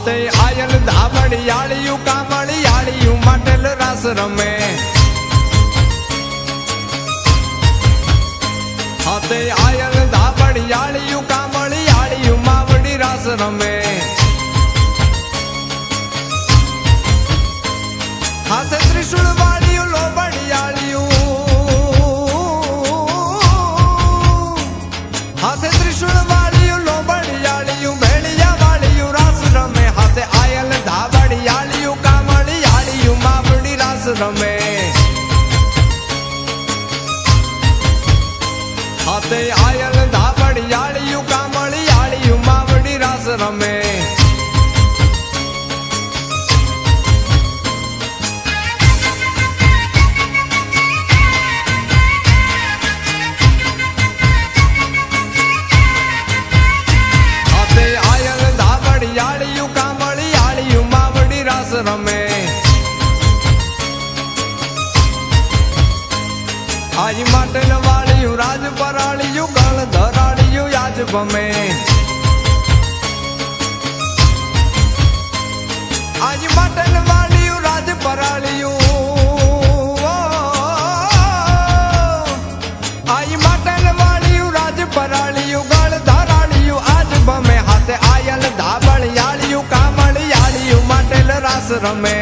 હાથે આયલ ધાબડિયાળિયું કામળિયાળિયું mateલ રાસ રમે હાથે આયલ ધાબડિયાળિયું કામળિયાળિયું માવડી રાસ રમે હાથે ત્રિશુળ વાળિયું લોબડિયાળિયું હાથે ત્રિશુળ વાળિયું લોબડિયાળિયું ભેળિયા વાળિયું રાસ રમે હાથે આયલ ધાબડિયાળિયું કામળિયાળિયું માવડી રાસ રમે હાથે આયલ ધાબડિયાળિયું કામળિયાળિયું માવડી રાસ રમે હાથે આયલ ધાબડિયાળિયું કામળિયાળિયું માવડી રાસ રમે આજ mateલ વાળિયું રાજ પરાળિયું ગળ ધરાળિયું યાજ ભમે આજ mateલ વાળિયું રાજ પરાળિયું આજ mateલ વાળિયું રાજ પરાળિયું ગળ ધરાળિયું આજ ભમે હાથે આયલ ધાબડિયાળિયું કામળિયાળિયું mateલ રાસ રમે